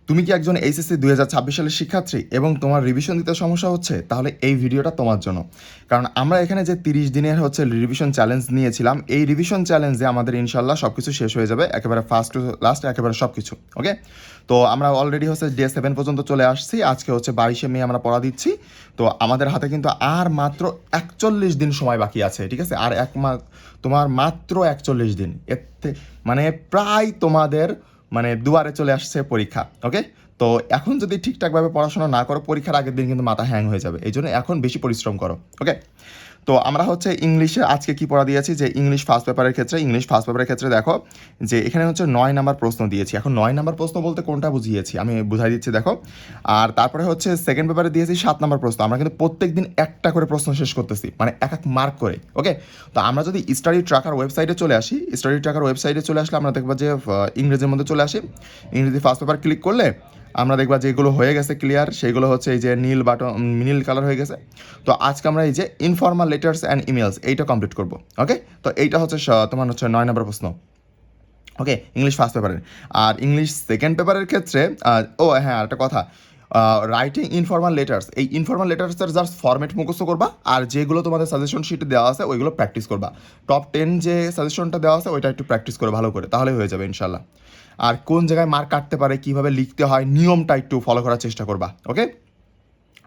তুমি কি একজন এইচএসসি 2026 সালের শিক্ষার্থী এবং তোমার রিভিশন দিতে সমস্যা হচ্ছে? তাহলে এই ভিডিওটা তোমার জন্য। কারণ আমরা এখানে যে 30 দিনের রিভিশন চ্যালেঞ্জ নিয়েছিলাম, এই রিভিশন চ্যালেঞ্জে আমাদের ইনশাল্লাহ সব কিছু শেষ হয়ে যাবে, একেবারে ফার্স্ট টু লাস্ট একেবারে সব কিছু। ওকে, তো আমরা অলরেডি ডে 7 পর্যন্ত চলে আসছি। আজকে 22শে মে আমরা পড়া দিচ্ছি। তো আমাদের হাতে কিন্তু আর মাত্র 41 দিন সময় বাকি আছে, ঠিক আছে? আর তোমার মাত্র 41 দিন, এতে মানে প্রায় তোমাদের দুয়ারে চলে আসছে পরীক্ষা। ওকে, তো এখন যদি ঠিকঠাকভাবে পড়াশোনা না করো, পরীক্ষার আগের দিন কিন্তু মাথা হ্যাং হয়ে যাবে। এই জন্য এখন বেশি পরিশ্রম করো। ওকে, তো আমরা ইংলিশে আজকে কি পড়া দিয়েছি, যে ইংলিশ ফার্স্ট পেপারের ক্ষেত্রে দেখো যে এখানে 9 নাম্বার প্রশ্ন দিয়েছি। এখন 9 নাম্বার প্রশ্ন বলতে কোনটা বুঝিয়েছি আমি বুঝাই দিচ্ছি, দেখো। আর তারপরে সেকেন্ড পেপারে দিয়েছি 7 নাম্বার প্রশ্ন। আমরা কিন্তু প্রত্যেক দিন একটা করে প্রশ্ন শেষ করতেছি, মানে এক এক মার্ক করে। ওকে, তো আমরা যদি স্টাডি ট্র্যাকার ওয়েবসাইটে চলে আসলে আমরা দেখবো যে ইংরেজির মধ্যে চলে আসি। ইংরেজি ফার্স্ট পেপার ক্লিক করলে আমরা দেখবা যে এগুলো হয়ে গেছে ক্লিয়ার, সেইগুলো এই যে নীল কালার হয়ে গেছে। তো আজকে আমরা এই যে ইনফর্মাল লেটার্স অ্যান্ড ইমেলস এইটা কমপ্লিট করব। ওকে, তো এইটা তোমার 9 নম্বর প্রশ্ন। ওকে, ইংলিশ ফার্স্ট পেপারের। আর ইংলিশ সেকেন্ড পেপারের ক্ষেত্রে হ্যাঁ, একটা কথা, রাইটিং ইনফর্মাল লেটার্স, এই ইনফর্মাল লেটার্সের জাস্ট ফরম্যাট মুখস্থ করবা, আর যেগুলো তোমাদের সাজেশন শিটে দেওয়া আছে ওইগুলো প্র্যাকটিস করবা। টপ 10 যে সাজেশনটা দেওয়া আছে ওইটা একটু প্র্যাকটিস করে ভালো করে, তাহলে হয়ে যাবে ইনশাল্লাহ। আর কোন জায়গায় মার্ক কাটতে পারে, কীভাবে লিখতে হয়, নিয়মটা একটু ফলো করার চেষ্টা করবা। ওকে,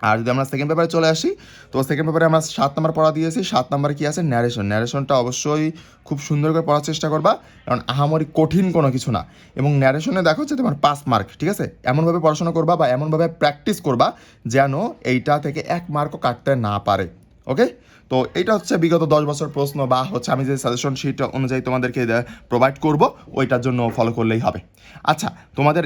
আর যদি আমরা সেকেন্ড পেপারে চলে আসি, তো সেকেন্ড পেপারে আমরা 7 নাম্বার পড়া দিয়েছি। 7 নাম্বার কি আছে, ন্যারেশনটা অবশ্যই খুব সুন্দর করে পড়ার চেষ্টা করবা, কারণ আহামরি কঠিন কোনো কিছু না। এবং ন্যারেশনে দেখো যে তোমার 5 মার্ক, ঠিক আছে? এমনভাবে পড়াশোনা করবা বা এমনভাবে প্র্যাকটিস করবা যেন এইটা থেকে 1 মার্কও কাটতে না পারে। ওকে, তো এইটা বিগত 10 বছর প্রশ্ন, বা আমি যে সাজেশন শিট অনুযায়ী তোমাদেরকে প্রোভাইড করব ওইটার জন্য ফলো করলেই হবে। আচ্ছা, তোমাদের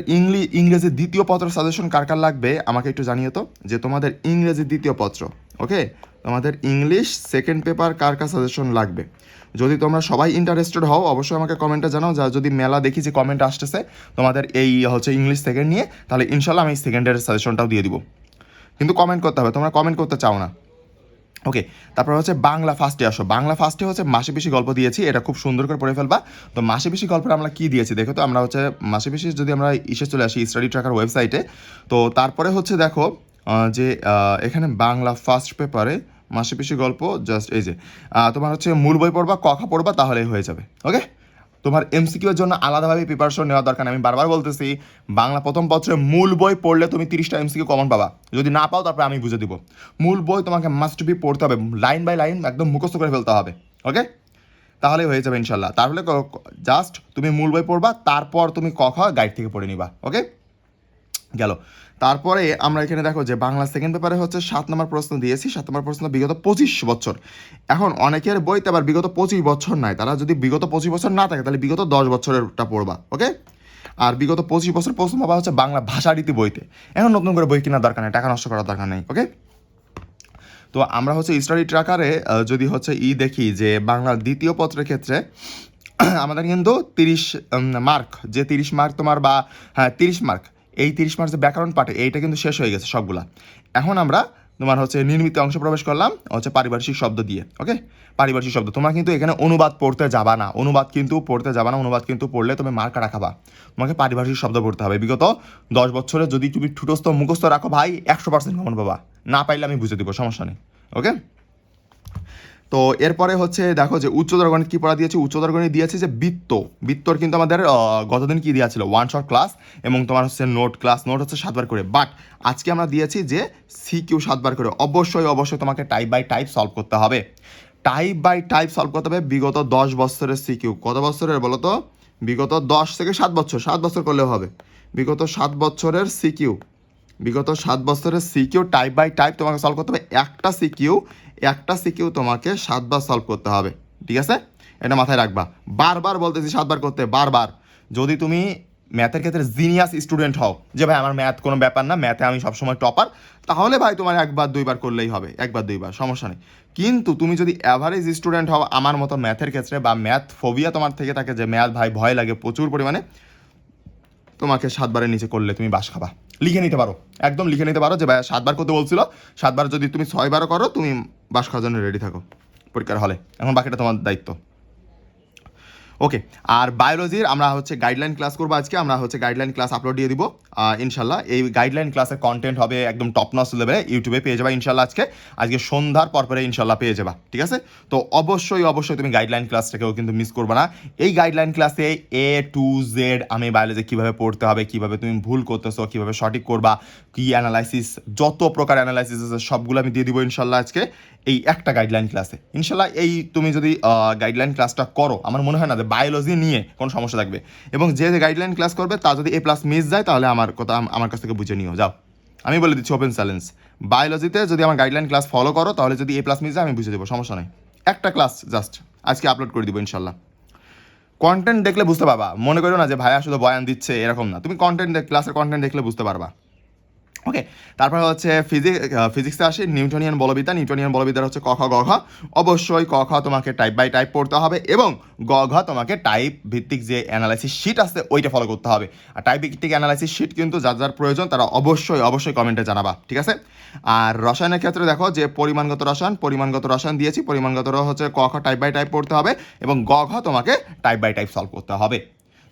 ইংরেজি দ্বিতীয় পত্র সাজেশন কার কার লাগবে আমাকে একটু জানিয়ে তো, যে তোমাদের ইংরেজি দ্বিতীয় পত্র। ওকে, তোমাদের ইংলিশ সেকেন্ড পেপার কার কার সাজেশন লাগবে। যদি তোমরা সবাই ইন্টারেস্টেড হও অবশ্যই আমাকে কমেন্টে জানাও। যা যদি মেলা দেখি যে কমেন্ট আসতেছে তোমাদের এই ইংলিশ সেকেন্ড নিয়ে, তাহলে ইনশাল্লাহ আমি সেকেন্ডের সাজেশনটাও দিয়ে দিব। কিন্তু কমেন্ট করতে হবে, তোমরা কমেন্ট করতে চাও না। ওকে, তারপর বাংলা ফার্স্টে আসো। বাংলা ফার্স্টে মাসে বেশি গল্প দিয়েছি, এটা খুব সুন্দর করে পড়ে ফেলবা। তো মাসে বেশি গল্পে আমরা কি দিয়েছি দেখো তো, আমরা মাসে বেশি যদি আমরা চলে আসি স্টাডি ট্র্যাকার ওয়েবসাইটে, তো তারপরে দেখো যে এখানে বাংলা ফার্স্ট পেপারে মাসে বেশি গল্প জাস্ট এই যে তোমার মূল বই পড়বা, কথা পড়বা, তাহলেই হয়ে যাবে। ওকে, তোমার এমসিকিউ এর জন্য আলাদাভাবে প্রিপারেশন নেওয়া দরকার। আমি বারবার বলতেছি, বাংলা প্রথম পত্রে মূল বই পড়লে তুমি 30টা এমসিকিউ কমন পাবা। যদি না পাও তারপরে আমি বুঝে দিব। মূল বই তোমাকে মাস্ট বি পড়তে হবে, লাইন বাই লাইন একদম মুখস্থ করে ফেলতে হবে। ওকে, তাহলে হয়ে যাবে ইনশাল্লাহ। তাহলে জাস্ট তুমি মূল বই পড়বা, তারপর তুমি গাইড থেকে পড়ে নিবা। ওকে, গেল। তারপরে আমরা এখানে দেখো যে বাংলা সেকেন্ড পেপারে 7 নম্বর প্রশ্ন দিয়েছি। 7 নম্বর প্রশ্ন বিগত 25 বছর। এখন অনেকের বইতে আবার বিগত 25 বছর নাই, তারা যদি বিগত 25 বছর না থাকে তাহলে বিগত 10 বছরেরটা পড়বা। ওকে, আর বিগত 25 বছর প্রশ্ন পাবা বাংলা ভাষারীতি বইতে। এখন নতুন করে বই কেনার দরকার নেই, টাকা নষ্ট করার দরকার নেই। ওকে, তো আমরা স্টাডি ট্র্যাকারে যদি দেখি যে বাংলা দ্বিতীয় পত্রের ক্ষেত্রে আমাদের কিন্তু 30 মার্ক, যে 30 মার্ক তোমার, বা হ্যাঁ 30 মার্ক, এই 30 মার্ক যে ব্যাকরণ পাঠে এইটা কিন্তু শেষ হয়ে গেছে সবগুলা। এখন আমরা তোমার নির্মিত অংশ প্রবেশ করলাম পারিভাষিক শব্দ দিয়ে। ওকে, পারিভাষিক শব্দ তোমরা কিন্তু এখানে অনুবাদ পড়তে যাবা না, অনুবাদ কিন্তু পড়লে তুমি মার্ক রাখাবা। তোমাকে পারিভাষিক শব্দ পড়তে হবে। বিগত 10 বছরে যদি তুমি ঠুটস্থ মুখস্থ রাখো ভাই, 100% কমন পাবা। না পাইলে আমি বুঝে দিব, সমস্যা নেই। ওকে, তো এরপরে দেখো যে উচ্চতর গণিত কি পড়া দিয়েছে। উচ্চতর গণিত দিয়েছে যে বৃত্তর কিন্তু আমাদের গতদিন কি দেওয়া ছিল, 1 শর্ট ক্লাস, এবং তোমার নোট 7 বার করে। বাট আজকে আমরা দিয়েছি যে সিকিউ 7 বার করে। অবশ্যই তোমাকে টাইপ বাই টাইপ সলভ করতে হবে। টাইপ বাই টাইপ সলভ করতে হবে বিগত 10 বছরের সিকিউ। কত বছরের বলো তো? বিগত 10 থেকে 7 বছর, 7 বছর করলেও হবে। বিগত 7 বছরের সিকিউ টাইপ বাই টাইপ তোমাকে সলভ করতে হবে। একটা সিকিউ তোমাকে 7 বার সলভ করতে হবে, ঠিক আছে? এটা মাথায় রাখবা। বারবার বলতেছি 7 বার করতে, বারবার। যদি তুমি ম্যাথের ক্ষেত্রে জিনিয়াস স্টুডেন্ট হও, যে ভাই আমার ম্যাথ কোনো ব্যাপার না, ম্যাথে আমি সবসময় টপার, তাহলে ভাই তোমার 1 বার 2 বার করলেই হবে, 1 বার 2 বার সমস্যা নেই। কিন্তু তুমি যদি অ্যাভারেজ স্টুডেন্ট হও আমার মতো ম্যাথের ক্ষেত্রে, বা ম্যাথ ফোবিয়া তোমার থেকে থাকে, যে ম্যাথ ভাই ভয় লাগে প্রচুর পরিমাণে, তোমাকে 7 বারের নিচে করলে তুমি বাস খাবা। লিখে নিতে পারো, একদম লিখে নিতে পারো যে ভাই 7 বার করতে বলছিল, 7 বার যদি তুমি 6 বারও করো, তুমি বাস খাওয়ার জন্য রেডি থাকো পরীক্ষার হলে। এখন বাকিটা তোমার দায়িত্ব। ওকে, আর বায়োলজির আমরা হচ্ছে গাইডলাইন ক্লাস করবো আজকে, আমরা হচ্ছে গাইডলাইন ক্লাস আপলোড দিয়ে দিব ইনশাল্লাহ। এই গাইডলাইন ক্লাসের কন্টেন্ট হবে একদম টপ নচ লেভেলে, ইউটিউবে পেয়ে যাবা ইনশাল্লাহ। আজকে সন্ধ্যার পরে ইনশাল্লাহ পেয়ে যাবা, ঠিক আছে? তো অবশ্যই তুমি গাইডলাইন ক্লাসটাকেও কিন্তু মিস করবে না। এই গাইডলাইন ক্লাসে A to Z আমি বায়োলজি কীভাবে পড়তে হবে, কীভাবে তুমি ভুল করতেছো, কীভাবে সঠিক করবা, কী অ্যানালাইসিস, যত প্রকার অ্যানালাইসিস আছে সবগুলো আমি দিয়ে দিব ইনশাল্লাহ আজকে এই একটা গাইডলাইন ক্লাসে ইনশাল্লাহ। এই তুমি যদি গাইডলাইন ক্লাসটা করো, আমার মনে হয় না যে বায়োলজি নিয়ে কোনো সমস্যা থাকবে। এবং যে গাইডলাইন ক্লাস করবে তা যদি A+ মিস যায় তাহলে আমার কাছ থেকে বুঝে নিও, যাও। আমি বলে দিচ্ছি ওপেন চ্যালেঞ্জ, বায়োলজিতে যদি আমার গাইডলাইন ক্লাস ফলো করো তাহলে যদি A+ মিস যায় আমি বুঝে দেবো, সমস্যা নেই। একটা ক্লাস জাস্ট আজকে আপলোড করে দিব ইনশাল্লাহ। কন্টেন্ট দেখলে বুঝতে পারবা, মনে করো না যে ভাইয়া শুধু বয়ান দিচ্ছে, এরকম না। তুমি ক্লাসের কন্টেন্ট দেখলে বুঝতে পারবা। ওকে, তারপরে হচ্ছে ফিজিক্সে আসি, নিউটনিয়ান বলবিদ্যার হচ্ছে ক খ গ ঘ। অবশ্যই ক খ তোমাকে টাইপ বাই টাইপ পড়তে হবে এবং গ ঘ তোমাকে টাইপ ভিত্তিক যে অ্যানালাইসিস শিট আছে ওইটা ফলো করতে হবে। আর টাইপ ভিত্তিক অ্যানালাইসিস শিট কিন্তু যার যার প্রয়োজন তারা অবশ্যই কমেন্টে জানাবা, ঠিক আছে? আর রসায়নের ক্ষেত্রে দেখো যে পরিমাণগত রসায়ন দিয়েছি, পরিমাণগত হচ্ছে ক খ টাইপ বাই টাইপ পড়তে হবে এবং গ ঘ তোমাকে টাইপ বাই টাইপ সলভ করতে হবে।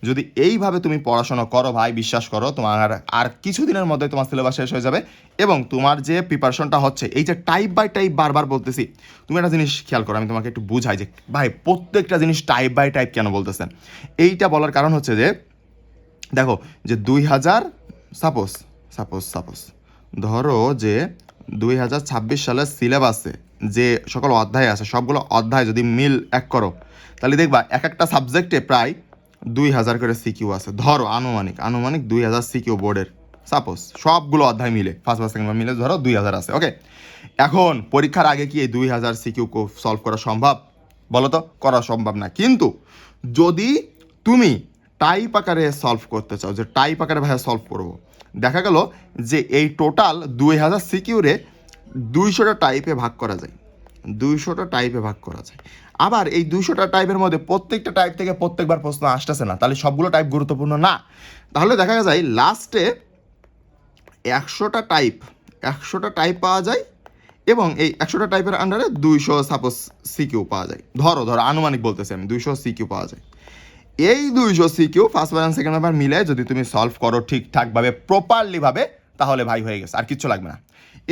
যদি এইভাবে তুমি পড়াশোনা করো ভাই, বিশ্বাস করো তোমার আর কিছুদিনের মধ্যে তোমার সিলেবাস শেষ হয়ে যাবে। এবং তোমার যে প্রিপারেশনটা হচ্ছে, এই যে টাইপ বাই টাইপ বারবার বলতেছি, তুমি একটা জিনিস খেয়াল করো, আমি তোমাকে একটু বুঝাই যে ভাই প্রত্যেকটা জিনিস টাইপ বাই টাইপ কেন বলতেছেন। এইটা বলার কারণ হচ্ছে যে দেখো যে 2000 সাপোজ ধরো যে 2026 সালের সিলেবাসে যে সকল অধ্যায় আছে সবগুলো অধ্যায় যদি মিল এক করো তাহলে দেখবা এক একটা সাবজেক্টে প্রায় 2000 করে সিকিউ আছে। ধরো আনুমানিক 2000 সিকিউ বোর্ডের, সাপোজ সবগুলো অধ্যায় মিলে ফার্স্ট সেকেন্ড মিলে ধরো 2000 আছে। ওকে, এখন পরীক্ষার আগে কি এই 2000 সিকিউ সলভ করা সম্ভব? বলো তো, করা সম্ভব না। কিন্তু যদি তুমি টাইপ আকারে সলভ করতে চাও, যে টাইপ আকারে ভাইয়া সলভ করবো, দেখা গেল যে এই টোটাল 2000 সিকিউরে 200টা টাইপে ভাগ করা যায়, আবার এই 200টা টাইপের মধ্যে প্রত্যেকটা টাইপ থেকে প্রত্যেকবার প্রশ্ন আসতেছে না, তাহলে সবগুলো টাইপ গুরুত্বপূর্ণ না। তাহলে দেখা যায় লাস্টে 100টা টাইপ পাওয়া যায় এবং এই 100টা টাইপের আন্ডারে 200 সাপোজ সিকিউ পাওয়া যায়। ধরো আনুমানিক বলতেছি আমি, 200 সিকিউ পাওয়া যায়। এই 200 CQ first paper second paper মিলে যদি তুমি সলভ করো ঠিকঠাকভাবে প্রপারলিভাবে, তাহলে ভাই হয়ে গেছে, আর কিচ্ছু লাগবে না।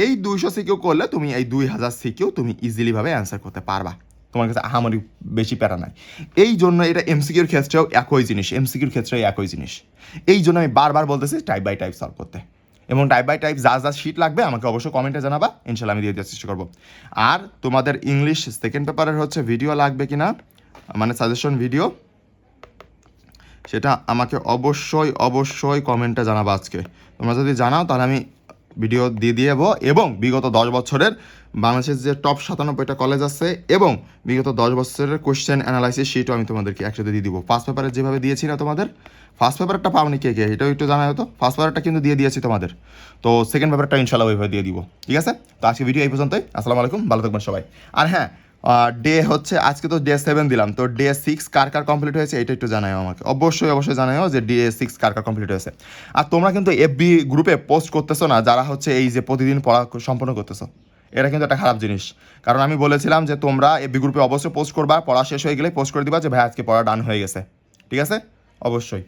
এই 200 সিকিউ করলে তুমি এই 2000 সিকিউ তুমি ইজিলিভাবে অ্যান্সার করতে পারবা, তোমার কাছে আহামরি বেশি প্যারা নাই। এই জন্য এটা এমসিকিউর ক্ষেত্রেও একই জিনিস, এই জন্য আমি বারবার বলতেছি টাইপ বাই টাইপ সলভ করতে। এবং টাইপ বাই টাইপ যা শিট লাগবে আমাকে অবশ্যই কমেন্টে জানাবা, ইনশাল্লাহ আমি দিয়ে দেওয়ার চেষ্টা করবো। আর তোমাদের ইংলিশ সেকেন্ড পেপারের হচ্ছে ভিডিও লাগবে কিনা, মানে সাজেশন ভিডিও, সেটা আমাকে অবশ্যই কমেন্টে জানাবো আজকে। তোমরা যদি জানাও তাহলে আমি ভিডিও দিয়ে দেবো। এবং বিগত 10 বছরের বাংলাদেশের যে টপ 97টা কলেজ আছে এবং বিগত 10 বছরের কোশ্চেন অ্যানালাইসিস শিটও আমি তোমাদেরকে একসাথে দিয়ে দিব। ফার্স্ট পেপারে যেভাবে দিয়েছি না তোমাদের, ফার্স্ট পেপারটা পাওনি কে এটাও একটু জানাও তো। ফার্স্ট পেপারটা কিন্তু দিয়ে দিয়েছি তোমাদের, তো সেকেন্ড পেপারটা ইনশাল্লাহ ওইভাবে দিয়ে দিব, ঠিক আছে? তো আজকে ভিডিও এই পর্যন্তই। আসসালামু আলাইকুম, ভালো থাকবেন সবাই। আর হ্যাঁ, ডে হচ্ছে আজকে তো ডে 7 দিলাম, তো ডে 6 কার কমপ্লিট হয়েছে এটা একটু জানাও আমাকে, অবশ্যই জানাও যে ডে 6 কার কমপ্লিট হয়েছে। আর তোমরা কিন্তু এফবি গ্রুপে পোস্ট করতেছো না, যারা হচ্ছে এই যে প্রতিদিন পড়া সম্পন্ন করতেছো, এটা কিন্তু একটা খারাপ জিনিস। কারণ আমি বলেছিলাম যে তোমরা এফবি গ্রুপে অবশ্যই পোস্ট করবা, পড়া শেষ হয়ে গেলে পোস্ট করে দিবা যে ভাই আজকে পড়া ডান হয়ে গেছে, ঠিক আছে? অবশ্যই।